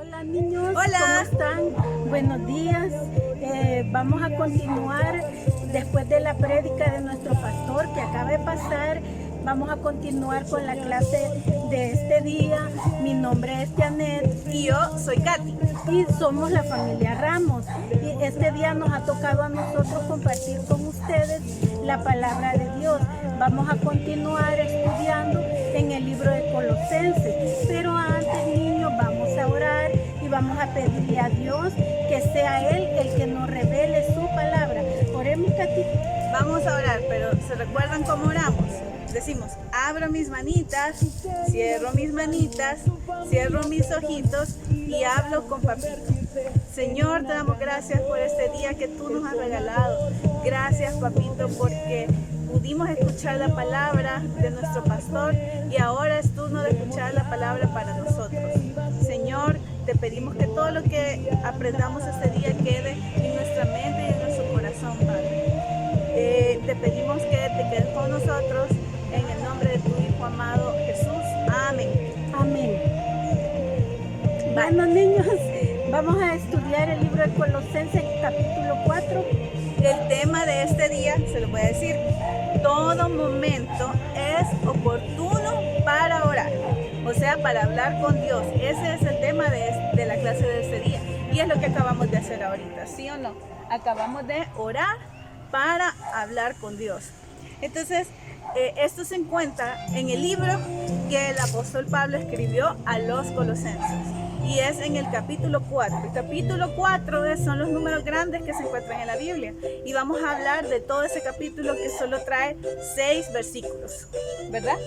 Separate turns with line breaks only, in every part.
Hola niños,
Hola.
¿cómo están? Buenos días. Vamos a continuar después de la prédica de nuestro pastor que acaba de pasar. Vamos a continuar con la clase de este día. Mi nombre es Janet.
Y yo soy Katy.
Y somos la familia Ramos. Y este día nos ha tocado a nosotros compartir con ustedes la palabra de Dios. Vamos a continuar estudiando en el libro de Colosenses. Pero antes, niños, vamos a orar y vamos a pedirle a Dios que sea Él el que nos revele su palabra. Oremos, Katy.
Vamos a orar, pero ¿se recuerdan cómo oramos? Decimos, abro mis manitas, cierro mis manitas, cierro mis ojitos y hablo con papito. Señor, te damos gracias por este día que tú nos has regalado. Gracias, papito, porque pudimos escuchar la palabra de nuestro pastor y ahora es turno de escuchar la palabra para nosotros. Señor, te pedimos que todo lo que aprendamos este día quede en nuestra mente y en nuestro corazón, Padre. Te pedimos que te quedes con nosotros en el nombre de tu Hijo amado Jesús. Amén.
Amén. Bueno, niños, vamos a estudiar el libro de Colosenses, capítulo 4.
El tema de este día, se lo voy a decir, todo momento es oportuno para orar, o sea, para hablar con Dios. Ese es el tema de la clase de este día y es lo que acabamos de hacer ahorita, ¿sí o no? Acabamos de orar para hablar con Dios. Entonces, esto se encuentra en el libro que el apóstol Pablo escribió a los colosenses y es en el capítulo 4. El capítulo 4 son los números grandes que se encuentran en la Biblia y vamos a hablar de todo ese capítulo que solo trae 6 versículos, ¿verdad?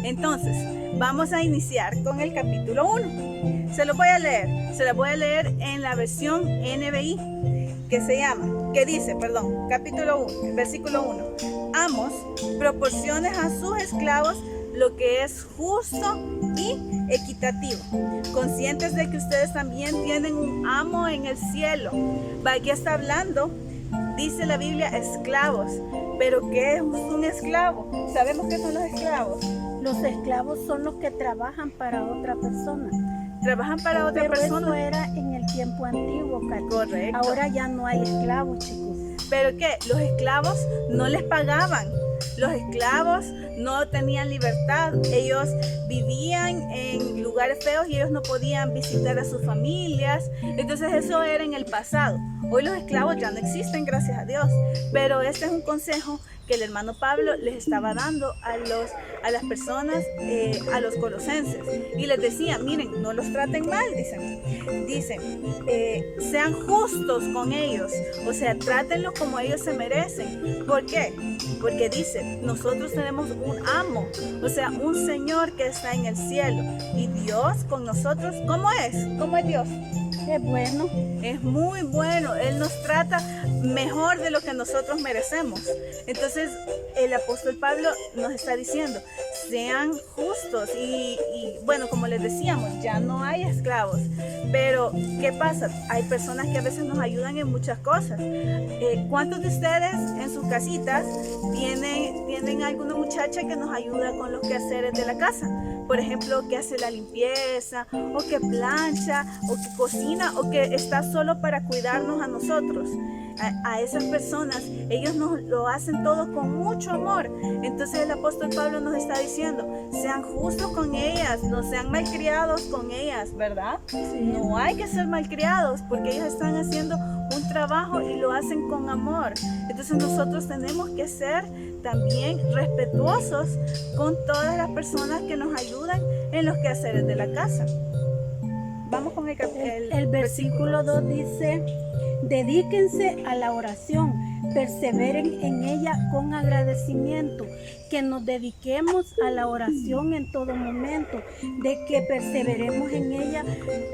Entonces, vamos a iniciar con el capítulo 1. Se lo voy a leer en la versión NBI capítulo 1, versículo 1. Amos, proporciones a sus esclavos lo que es justo y equitativo, conscientes de que ustedes también tienen un amo en el cielo. Aquí está hablando, dice la Biblia, esclavos. ¿Pero qué es un esclavo? ¿Sabemos qué son los esclavos?
Los esclavos son los que trabajan para otra persona.
Trabajan para otra persona.
Eso era en el tiempo antiguo, Katy.
Correcto.
Ahora ya no hay esclavos, chicos.
¿Pero qué? Los esclavos no les pagaban. Los esclavos no tenían libertad. Ellos vivían en lugares feos y ellos no podían visitar a sus familias. Entonces eso era en el pasado. Hoy los esclavos ya no existen, gracias a Dios. Pero este es un consejo que el hermano Pablo les estaba dando a las personas, a los colosenses. Y les decía, miren, no los traten mal, dicen, sean justos con ellos. O sea, trátenlos como ellos se merecen. ¿Por qué? Porque dice, nosotros tenemos un amo, o sea, un Señor que está en el cielo. Y Dios con nosotros, ¿cómo es? ¿Cómo es Dios?
Es bueno.
Es muy bueno. Él nos trata mejor de lo que nosotros merecemos. Entonces, el apóstol Pablo nos está diciendo, sean justos. Y bueno, como les decíamos, ya no hay esclavos. Pero, ¿qué pasa? Hay personas que a veces nos ayudan en muchas cosas. ¿Cuántos de ustedes en sus casitas tienen alguna muchacha que nos ayuda con los quehaceres de la casa? Por ejemplo, que hace la limpieza, o que plancha, o que cocina, o que está solo para cuidarnos a nosotros. A esas personas, ellos nos lo hacen todo con mucho amor. Entonces el apóstol Pablo nos está diciendo, sean justos con ellas, no sean malcriados con ellas, ¿verdad?
Sí.
No hay que ser malcriados porque ellos están haciendo un trabajo y lo hacen con amor. Entonces nosotros tenemos que ser también respetuosos con todas las personas que nos ayudan en los quehaceres de la casa. Vamos con
el versículo 2 dice, dedíquense a la oración, perseveren en ella con agradecimiento, que nos dediquemos a la oración en todo momento, de que perseveremos en ella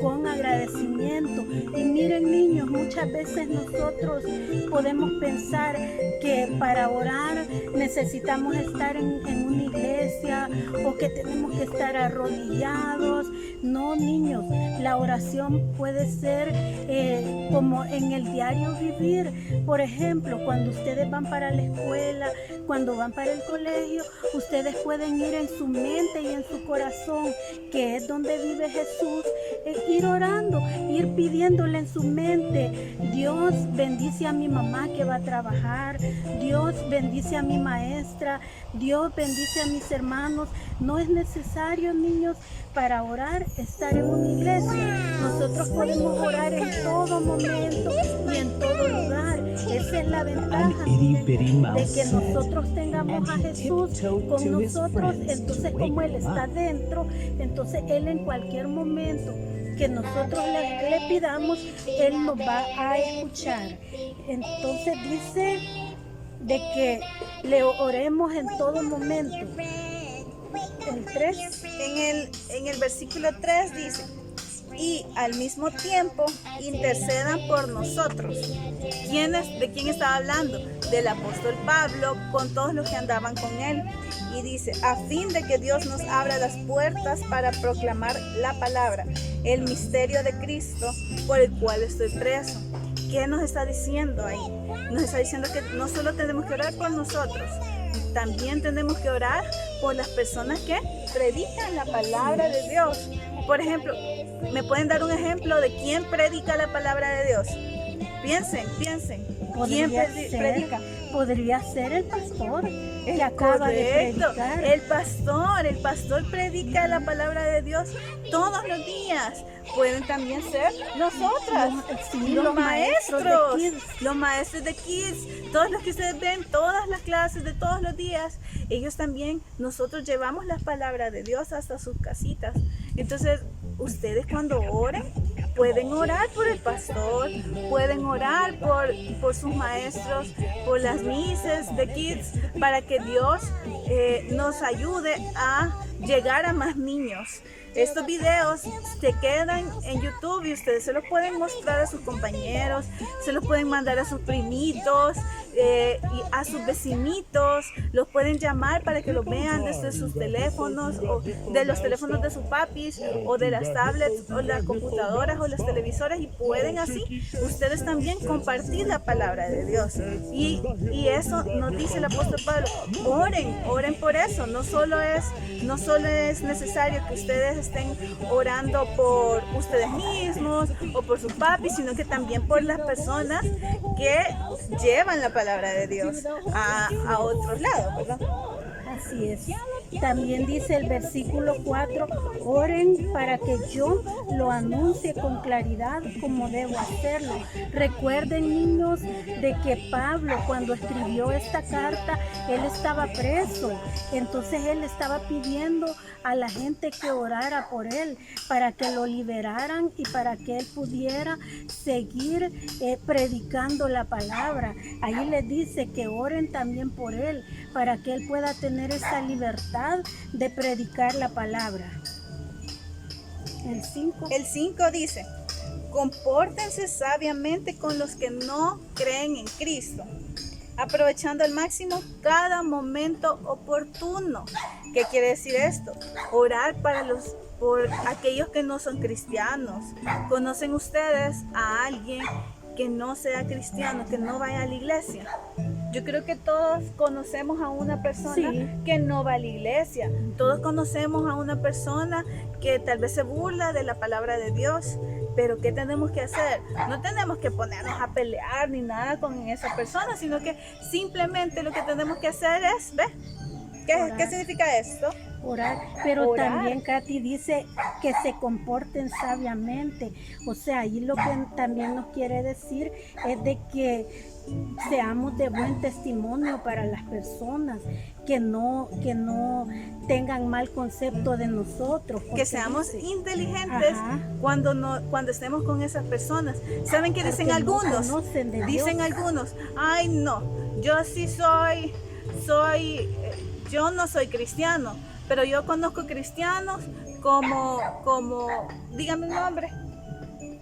con agradecimiento. Y miren niños, muchas veces nosotros podemos pensar que para orar necesitamos estar en una iglesia o que tenemos que estar arrodillados, No, niños, la oración puede ser como en el diario vivir. Por ejemplo, cuando ustedes van para la escuela, cuando van para el colegio, ustedes pueden ir en su mente y en su corazón, que es donde vive Jesús, ir orando, ir pidiéndole en su mente: Dios bendice a mi mamá que va a trabajar, Dios bendice a mi maestra, Dios bendice a mis hermanos. No es necesario, niños, para orar estar en una iglesia. Nosotros podemos orar en todo momento y en todo lugar. Esa es la ventaja, de que nosotros tengamos a Jesús con nosotros. Entonces, como Él está dentro, entonces Él en cualquier momento que nosotros le pidamos, Él nos va a escuchar. Entonces dice de que le oremos en todo momento. El 3.
En el versículo 3 dice: y al mismo tiempo intercedan por nosotros. ¿De quién estaba hablando? Del apóstol Pablo con todos los que andaban con él. Y dice: a fin de que Dios nos abra las puertas para proclamar la palabra, el misterio de Cristo, por el cual estoy preso. ¿Qué nos está diciendo ahí? Nos está diciendo que no solo tenemos que orar por nosotros, también tenemos que orar por las personas que predican la palabra de Dios. Por ejemplo, ¿me pueden dar un ejemplo de quién predica la palabra de Dios? Piensen. ¿Quién predica?
Podría ser el pastor que acaba de predicar.
El pastor predica la palabra de Dios todos los días. Pueden también ser nosotras, los maestros de kids, todos los que ustedes ven, todas las clases de todos los días. Ellos también, nosotros llevamos las palabras de Dios hasta sus casitas. Entonces, ustedes cuando oren, pueden orar por el pastor, pueden orar por sus maestros, por las mises de kids, para que Dios nos ayude a llegar a más niños. Estos videos se quedan en YouTube y ustedes se los pueden mostrar a sus compañeros, se los pueden mandar a sus primitos, y a sus vecinitos, los pueden llamar para que los vean desde sus teléfonos, o de los teléfonos de sus papis, o de las tablets, o las computadoras, o las televisoras, y pueden así ustedes también compartir la palabra de Dios. Y eso nos dice el apóstol Pablo: oren por eso. No solo es necesario que ustedes estén orando por ustedes mismos o por sus papis, sino que también por las personas que llevan la palabra de Dios a otros lados, ¿verdad?
Así es. También dice el versículo 4: oren para que yo lo anuncie con claridad como debo hacerlo. Recuerden, niños, de que Pablo, cuando escribió esta carta, él estaba preso. Entonces él estaba pidiendo a la gente que orara por él, para que lo liberaran y para que él pudiera seguir predicando la palabra. Ahí les dice que oren también por él, para que él pueda tener esa libertad de predicar la palabra. El 5.
El 5 dice: compórtense sabiamente con los que no creen en Cristo, aprovechando al máximo cada momento oportuno. ¿Qué quiere decir esto? Orar por aquellos que no son cristianos. ¿Conocen ustedes a alguien que no sea cristiano, que no vaya a la iglesia? Yo creo que todos conocemos a una persona que no va a la iglesia. Todos conocemos a una persona que tal vez se burla de la palabra de Dios. Pero ¿qué tenemos que hacer? No tenemos que ponernos a pelear ni nada con esa persona, sino que simplemente lo que tenemos que hacer es, ¿ves? ¿Qué significa esto?
Orar, pero
Orar.
También Katy dice que se comporten sabiamente. O sea, ahí lo que también nos quiere decir es de que seamos de buen testimonio para las personas, que no tengan mal concepto de nosotros.
Que seamos inteligentes cuando estemos con esas personas. ¿Saben qué dicen algunos? Dicen algunos: ay no, yo sí yo no soy cristiano, pero yo conozco cristianos como dígame un nombre,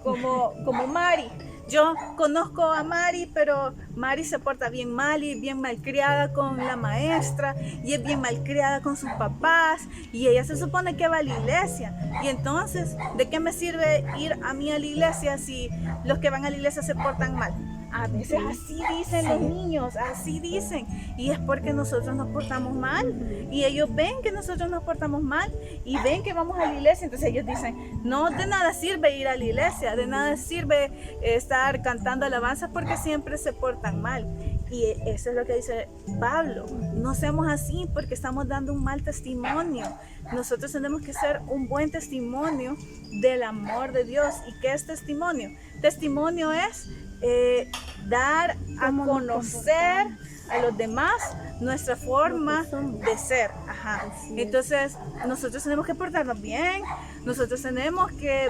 como Mari. yo conozco a Mari, pero Mari se porta bien mal y es bien malcriada con la maestra y es bien malcriada con sus papás y ella se supone que va a la iglesia. Y entonces, ¿de qué me sirve ir a mí a la iglesia si los que van a la iglesia se portan mal? A veces así dicen los niños, así dicen, y es porque nosotros nos portamos mal y ellos ven que nosotros nos portamos mal y ven que vamos a la iglesia, entonces ellos dicen, no, de nada sirve ir a la iglesia, de nada sirve estar cantando alabanzas porque siempre se portan mal. Y eso es lo que dice Pablo, no seamos así porque estamos dando un mal testimonio. Nosotros tenemos que ser un buen testimonio del amor de Dios. ¿Y qué es testimonio? Testimonio es dar a conocer a los demás nuestra forma de ser. Ajá. Entonces nosotros tenemos que portarnos bien, nosotros tenemos que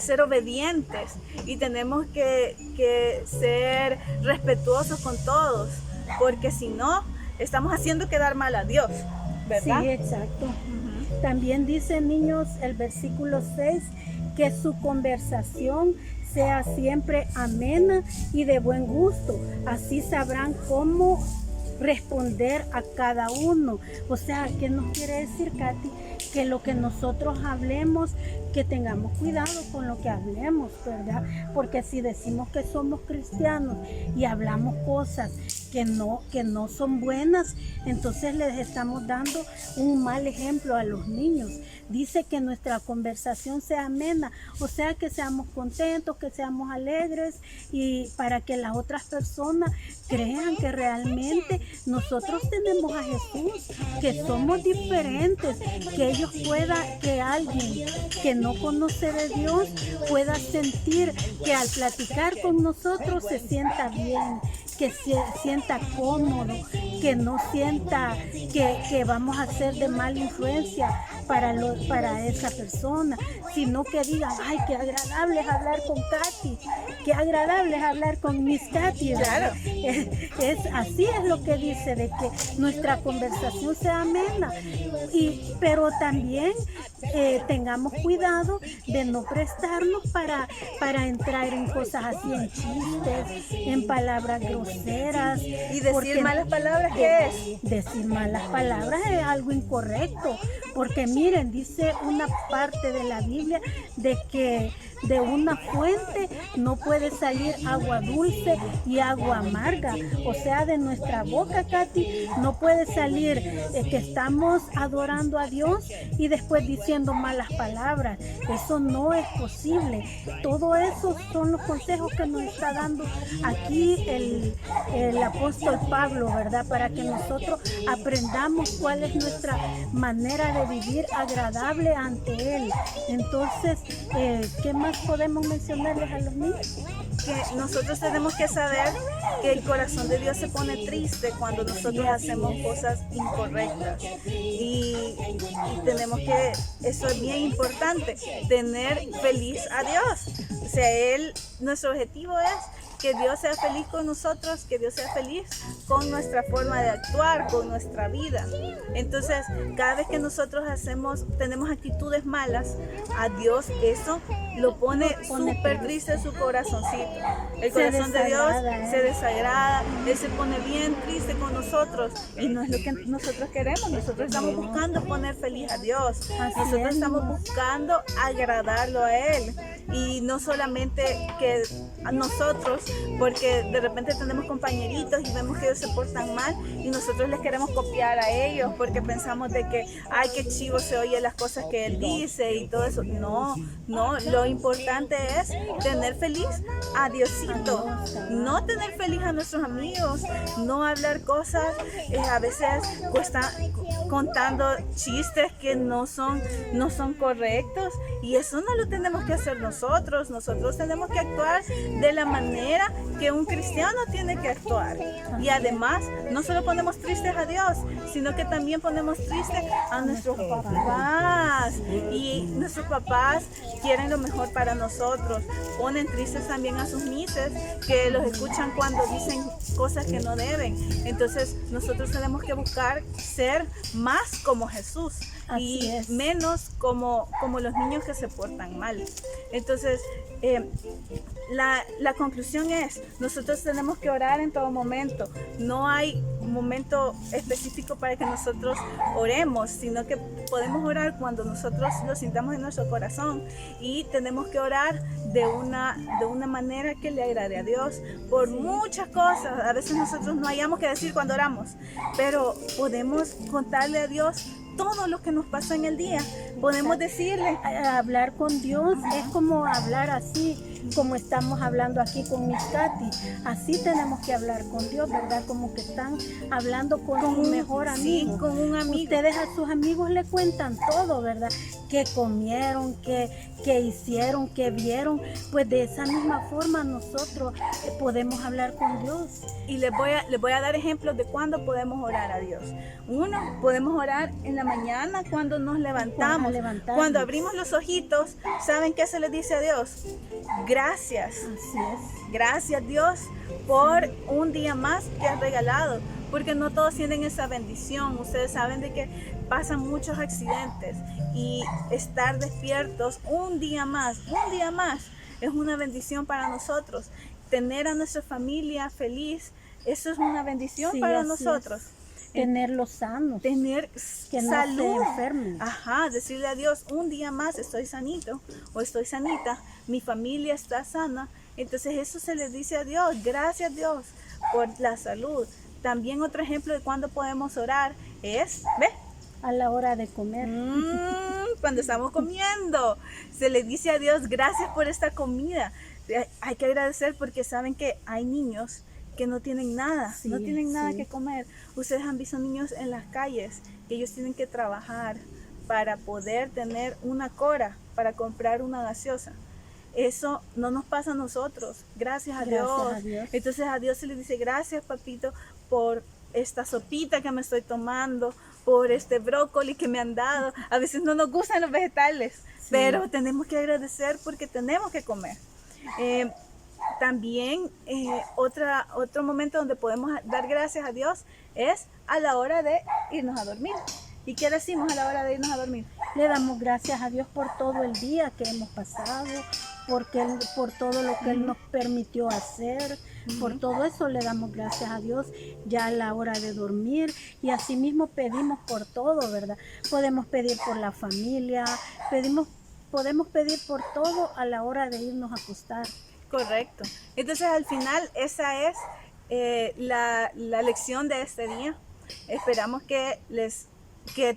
ser obedientes y tenemos que ser respetuosos con todos, porque si no, estamos haciendo quedar mal a Dios, ¿verdad?
Sí, exacto. También dice, niños, el versículo 6, que su conversación sea siempre amena y de buen gusto. Así sabrán cómo responder a cada uno. O sea, ¿qué nos quiere decir, Katy? Que lo que nosotros hablemos, que tengamos cuidado con lo que hablemos, ¿verdad? Porque si decimos que somos cristianos y hablamos cosas que no son buenas, entonces les estamos dando un mal ejemplo a los niños. Dice que nuestra conversación sea amena, o sea, que seamos contentos, que seamos alegres, y para que las otras personas crean que realmente nosotros tenemos a Jesús, que somos diferentes, que ellos que alguien que no conoce de Dios pueda sentir que al platicar con nosotros se sienta bien, que se sienta cómodo, que no sienta que vamos a ser de mala influencia para esa persona, sino que digan, ay, qué agradable es hablar con Katy, qué agradable es hablar con Miss Katy.
Claro.
Así es lo que dice, de que nuestra conversación sea amena, pero también tengamos cuidado de no prestarnos para entrar en cosas así, en chistes, en palabras groseras.
Y decir malas palabras, ¿qué es?
Decir malas palabras es algo incorrecto, porque miren, dice una parte de la Biblia de que de una fuente no puede salir agua dulce y agua amarga. O sea, de nuestra boca, Katy, no puede salir que estamos adorando a Dios y después diciendo malas palabras. Eso no es posible. Todo eso son los consejos que nos está dando aquí el apóstol Pablo, ¿verdad? Para que nosotros aprendamos cuál es nuestra manera de vivir agradable ante Él. Entonces, ¿qué más podemos mencionarles a los niños?
Que nosotros tenemos que saber que el corazón de Dios se pone triste cuando nosotros hacemos cosas incorrectas y tenemos que, eso es bien importante, tener feliz a Dios. O sea, nuestro objetivo es que Dios sea feliz con nosotros, que Dios sea feliz con nuestra forma de actuar, con nuestra vida. Entonces, cada vez que nosotros tenemos actitudes malas, a Dios eso lo pone súper triste en su corazoncito. El corazón de Dios se desagrada, Él se pone bien triste con nosotros y no es lo que nosotros queremos. Nosotros estamos buscando poner feliz a Dios. Nosotros estamos buscando agradarlo a Él. Y no solamente que a nosotros, porque de repente tenemos compañeritos y vemos que ellos se portan mal y nosotros les queremos copiar a ellos porque pensamos de que, ay, qué chivo se oye las cosas que él dice y todo eso. No, lo importante es tener feliz a Diosito, no tener feliz a nuestros amigos, no hablar cosas, a veces contando chistes que no son correctos, y eso no lo tenemos que hacer nosotros tenemos que actuar de la manera que un cristiano tiene que actuar. Y además, no solo ponemos tristes a Dios, sino que también ponemos tristes a nuestros papás. Y nuestros papás quieren lo mejor para nosotros. Ponen tristes también a sus mises, que los escuchan cuando dicen cosas que no deben. Entonces, nosotros tenemos que buscar ser más como Jesús.
Así
y
es.
menos como los niños que se portan mal. Entonces, la conclusión es, nosotros tenemos que orar en todo momento. No hay un momento específico para que nosotros oremos, sino que podemos orar cuando nosotros lo sintamos en nuestro corazón, y tenemos que orar de una manera que le agrade a Dios por muchas cosas. A veces nosotros no hayamos que decir cuando oramos, pero podemos contarle a Dios todo lo que nos pasa en el día. Podemos decirle.
Hablar con Dios es como hablar así, como estamos hablando aquí con Miss Katy. Así tenemos que hablar con Dios, ¿verdad? Como que están hablando con su mejor amigo.
Sí, con un amigo.
Ustedes a sus amigos le cuentan todo, ¿verdad? Que comieron, que hicieron, que vieron. Pues de esa misma forma nosotros podemos hablar con Dios.
Y les voy a dar ejemplos de cuándo podemos orar a Dios. Uno, podemos orar en la mañana cuando nos levantamos. Cuando abrimos los ojitos, ¿saben qué se les dice a Dios? Gracias.
Así es.
Gracias, Dios, por un día más que has regalado. Porque no todos tienen esa bendición. Ustedes saben de que pasan muchos accidentes, y estar despiertos un día más es una bendición para nosotros. Tener a nuestra familia feliz, eso es una bendición, sí, para nosotros.
Tenerlos sanos,
tener
que no
salud,
se enfermen.
Ajá, decirle a Dios, un día más estoy sanito o estoy sanita, mi familia está sana. Entonces eso se le dice a Dios. Gracias, Dios, por la salud. También otro ejemplo de cuando podemos orar es, ¿ves?
A la hora de comer.
Cuando estamos comiendo, se le dice a Dios, gracias por esta comida. Hay que agradecer, porque saben que hay niños que no tienen nada, sí, no tienen nada que comer. Ustedes han visto niños en las calles que ellos tienen que trabajar para poder tener una cora, para comprar una gaseosa. Eso no nos pasa a nosotros, gracias a Dios. Entonces a Dios se le dice, gracias, papito, por esta sopita que me estoy tomando, por este brócoli que me han dado. A veces no nos gustan los vegetales, sí, pero tenemos que agradecer porque tenemos que comer. También otro momento donde podemos dar gracias a Dios es a la hora de irnos a dormir. ¿Y qué decimos a la hora de irnos a dormir?
Le damos gracias a Dios por todo el día que hemos pasado, por todo lo que Él nos permitió hacer. Por todo eso le damos gracias a Dios ya a la hora de dormir, y asimismo pedimos por todo, ¿verdad? Podemos pedir por la familia, podemos pedir por todo a la hora de irnos a acostar.
Correcto. Entonces al final esa es la lección de este día. Esperamos que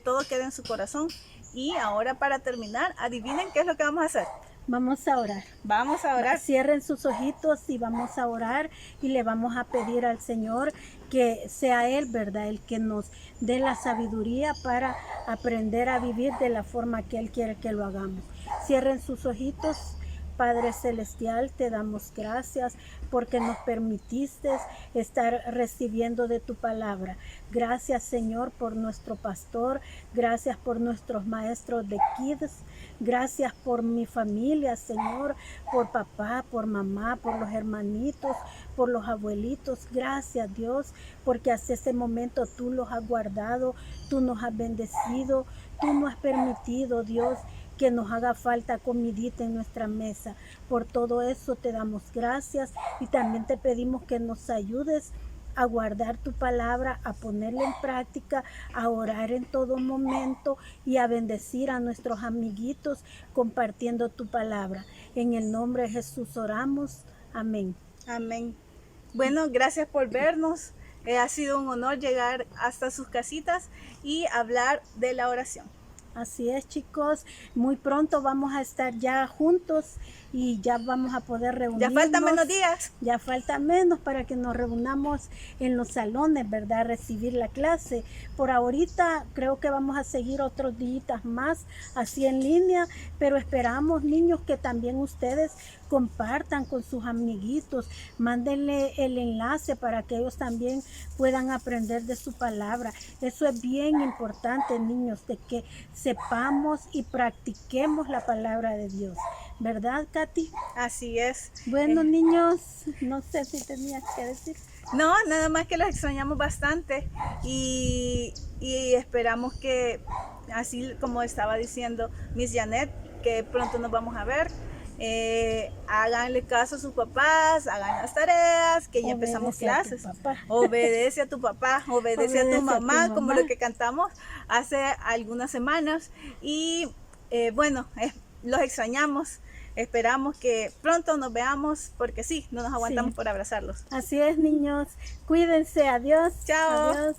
todo quede en su corazón. Y ahora, para terminar, adivinen qué es lo que vamos a hacer.
Vamos a orar.
Vamos a orar.
Cierren sus ojitos y vamos a orar, y le vamos a pedir al Señor que sea Él, ¿verdad?, el que nos dé la sabiduría para aprender a vivir de la forma que Él quiere que lo hagamos. Cierren sus ojitos. Padre Celestial, te damos gracias porque nos permitiste estar recibiendo de tu palabra. Gracias, Señor, por nuestro pastor. Gracias por nuestros maestros de Kids. Gracias por mi familia, Señor, por papá, por mamá, por los hermanitos, por los abuelitos. Gracias, Dios, porque hasta ese momento tú los has guardado, tú nos has bendecido, tú nos has permitido, Dios, que nos haga falta comidita en nuestra mesa. Por todo eso te damos gracias, y también te pedimos que nos ayudes a guardar tu palabra, a ponerla en práctica, a orar en todo momento y a bendecir a nuestros amiguitos compartiendo tu palabra. En el nombre de Jesús oramos. Amén.
Amén. Bueno, gracias por vernos. Ha sido un honor llegar hasta sus casitas y hablar de la oración.
Así es, chicos, muy pronto vamos a estar ya juntos y ya vamos a poder reunirnos.
Ya faltan menos días.
Ya falta menos para que nos reunamos en los salones, ¿verdad? Recibir la clase. Por ahorita creo que vamos a seguir otros días más así en línea, pero esperamos, niños, que también ustedes compartan con sus amiguitos, mándenle el enlace para que ellos también puedan aprender de su palabra. Eso es bien importante, niños, de que sepamos y practiquemos la palabra de Dios. ¿Verdad, Katy?
Así es.
Bueno, niños, no sé si tenías que decir.
No, nada más que los extrañamos bastante y esperamos que así como estaba diciendo Miss Janet, que pronto nos vamos a ver. Háganle caso a sus papás, hagan las tareas, que ya empezamos clases. Obedece a tu papá, obedece a tu mamá, como lo que cantamos hace algunas semanas. Y bueno, los extrañamos. Esperamos que pronto nos veamos, porque sí, no nos aguantamos por abrazarlos.
Así es, niños. Cuídense. Adiós.
Chao.
Adiós.